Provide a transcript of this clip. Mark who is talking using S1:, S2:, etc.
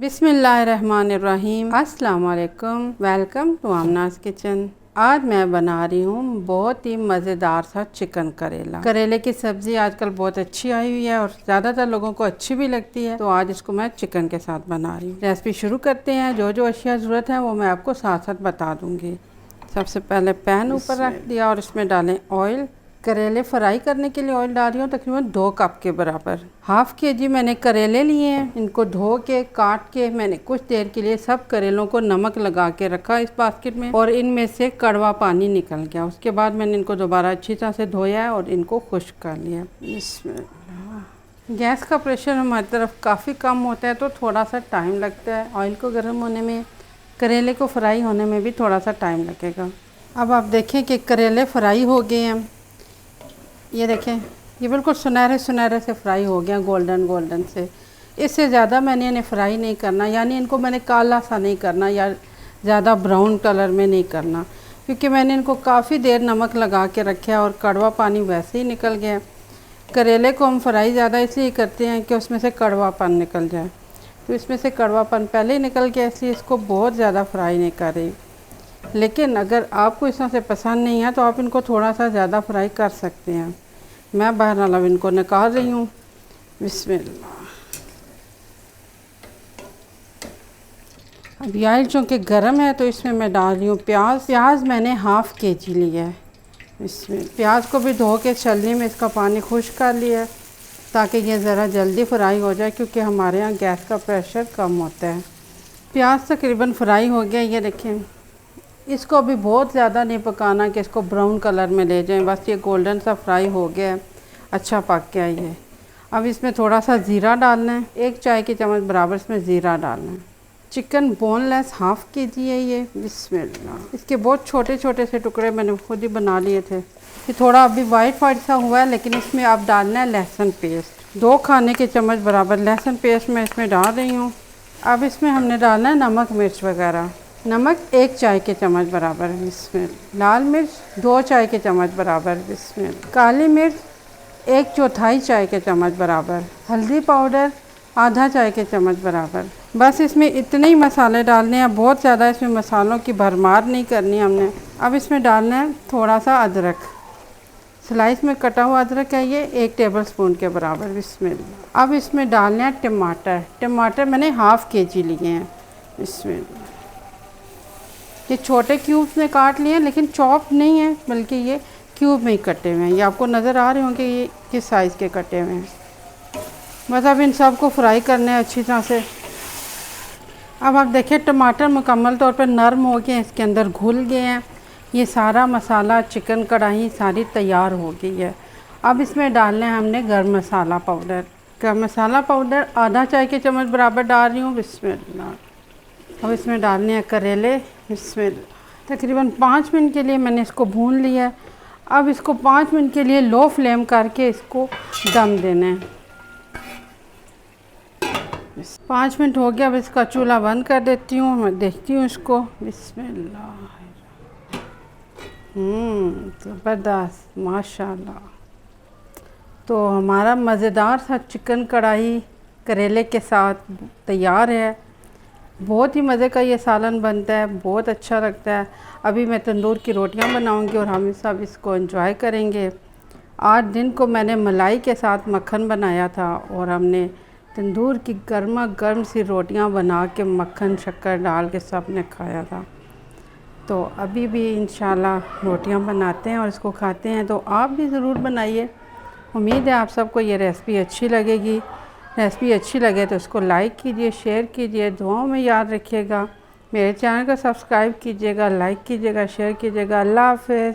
S1: बिस्मिल्लाहिर्रहमानिर्रहीम। अस्सलाम वालेकुम। Welcome to Amna's kitchen. आज मैं बना रही हूँ बहुत ही मज़ेदार सा चिकन करेला। करेले की सब्ज़ी आजकल बहुत अच्छी आई हुई है और ज़्यादातर लोगों को अच्छी भी लगती है, तो आज इसको मैं चिकन के साथ बना रही हूँ। रेसिपी शुरू करते हैं। जो जो अशिया ज़रूरत है वो मैं आपको साथ साथ बता दूँगी। सबसे पहले पैन ऊपर रख दिया और इसमें डालें ऑयल। करेले फ्राई करने के लिए ऑयल डाल रही हूँ तकरीबन 2 कप के बराबर। हाफ़ केजी मैंने करेले लिए हैं। इनको धो के काट के मैंने कुछ देर के लिए सब करेलों को नमक लगा के रखा इस बास्केट में और इनमें से कड़वा पानी निकल गया। उसके बाद मैंने इनको दोबारा अच्छी तरह से धोया है और इनको खुश्क कर लिया। इसमें गैस का प्रेशर हमारी तरफ काफ़ी कम होता है तो थोड़ा सा टाइम लगता है ऑयल को गर्म होने में, करेले को फ्राई होने में भी थोड़ा सा टाइम लगेगा। अब आप देखें कि करेले फ्राई हो गए हैं। ये देखें, ये बिल्कुल सुनहरे सुनहरे से फ्राई हो गया, गोल्डन गोल्डन से। इससे ज़्यादा मैंने इन्हें फ्राई नहीं करना, यानी इनको मैंने काला सा नहीं करना या ज़्यादा ब्राउन कलर में नहीं करना, क्योंकि मैंने इनको काफ़ी देर नमक लगा के रखा और कड़वा पानी वैसे ही निकल गया। करेले को हम फ्राई ज़्यादा इसलिए करते हैं कि उसमें से कड़वापन निकल जाए, तो इसमें से कड़वापन पहले ही निकल गया, इसलिए इसको बहुत ज़्यादा फ्राई नहीं कर रही। लेकिन अगर आपको इस तरह से पसंद नहीं है तो आप इनको थोड़ा सा ज़्यादा फ्राई कर सकते हैं। मैं बहरहाल अब इनको निकाल रही हूँ। बिस्मिल्लाह। अब ये ऑयल चूँकि गर्म है तो इसमें मैं डाल रही हूँ प्याज मैंने हाफ़ केजी लिया है। इसमें प्याज को भी धो के छलनी में इसका पानी खुश्क कर लिया है ताकि ये ज़रा जल्दी फ्राई हो जाए, क्योंकि हमारे यहाँ गैस का प्रेशर कम होता है। प्याज तकरीबन फ्राई हो गया। ये देखें, इसको अभी बहुत ज़्यादा नहीं पकाना कि इसको ब्राउन कलर में ले जाएं, बस ये गोल्डन सा फ्राई हो गया है, अच्छा पक गया ये। अब इसमें थोड़ा सा ज़ीरा डालना है, 1 चाय की चम्मच बराबर इसमें ज़ीरा डालना है। चिकन बोनलेस हाफ़ केजी है ये। बिस्मिल्लाह। इसके बहुत छोटे छोटे से टुकड़े मैंने खुद ही बना लिए थे। ये थोड़ा अभी वाइट वाइट सा हुआ है, लेकिन इसमें अब डालना है लहसुन पेस्ट। 2 खाने के चम्मच बराबर लहसुन पेस्ट मैं इसमें डाल रही हूँ। अब इसमें हमने डालना है नमक मिर्च वगैरह। नमक 1 चाय के चम्मच बराबर, इसमें लाल मिर्च 2 चाय के चम्मच बराबर, इसमें काली मिर्च 1/4 चाय के चम्मच बराबर, हल्दी पाउडर आधा चाय के चम्मच बराबर। बस इसमें इतने ही मसाले डालने हैं, बहुत ज़्यादा इसमें मसालों की भरमार नहीं करनी हमने। अब इसमें डालना है थोड़ा सा अदरक, स्लाइस में कटा हुआ अदरक है ये, 1 टेबलस्पून के बराबर। इसमें अब इसमें डालना है टमाटर मैंने हाफ़ केजी लिए हैं। इसमें ये छोटे क्यूब्स में काट लिए हैं, लेकिन चॉप नहीं है, बल्कि ये क्यूब में ही कटे हुए हैं। ये आपको नज़र आ रहे होंगे ये किस साइज़ के कटे हुए हैं। बस अब इन सब को फ्राई करने हैं अच्छी तरह से। अब आप देखिए टमाटर मुकम्मल तौर पर नरम हो गए, इसके अंदर घुल गए हैं। ये सारा मसाला, चिकन कढ़ाई सारी तैयार हो गई है। अब इसमें डालना है हमने गर्म मसाला पाउडर आधा चाय के चम्मच बराबर डाल रही हूँ। बिस्मिल्लाह। अब इसमें डालने हैं करेले। इसमें तकरीबन 5 मिनट के लिए मैंने इसको भून लिया है। अब इसको 5 मिनट के लिए लो फ्लेम करके इसको दम देना है। 5 मिनट हो गया, अब इसका चूल्हा बंद कर देती हूँ। मैं देखती हूँ इसको। बिस्मिल्लाह। ज़बरदस्त, माशाल्लाह। तो हमारा मज़ेदार सा चिकन कढ़ाई करेले के साथ तैयार है। बहुत ही मज़े का ये सालन बनता है, बहुत अच्छा लगता है। अभी मैं तंदूर की रोटियां बनाऊंगी और हम सब इसको एंजॉय करेंगे। आज दिन को मैंने मलाई के साथ मक्खन बनाया था और हमने तंदूर की गर्मा गर्म सी रोटियां बना के मक्खन शक्कर डाल के सब ने खाया था। तो अभी भी इंशाल्लाह रोटियां बनाते हैं और इसको खाते हैं, तो आप भी ज़रूर बनाइए। उम्मीद है आप सबको ये रेसिपी अच्छी लगेगी। रेसिपी अच्छी लगे तो इसको लाइक कीजिए, शेयर कीजिए, दुआओं में याद रखिएगा। मेरे चैनल को सब्सक्राइब कीजिएगा, लाइक कीजिएगा, शेयर कीजिएगा। अल्लाह हाफ़िज़।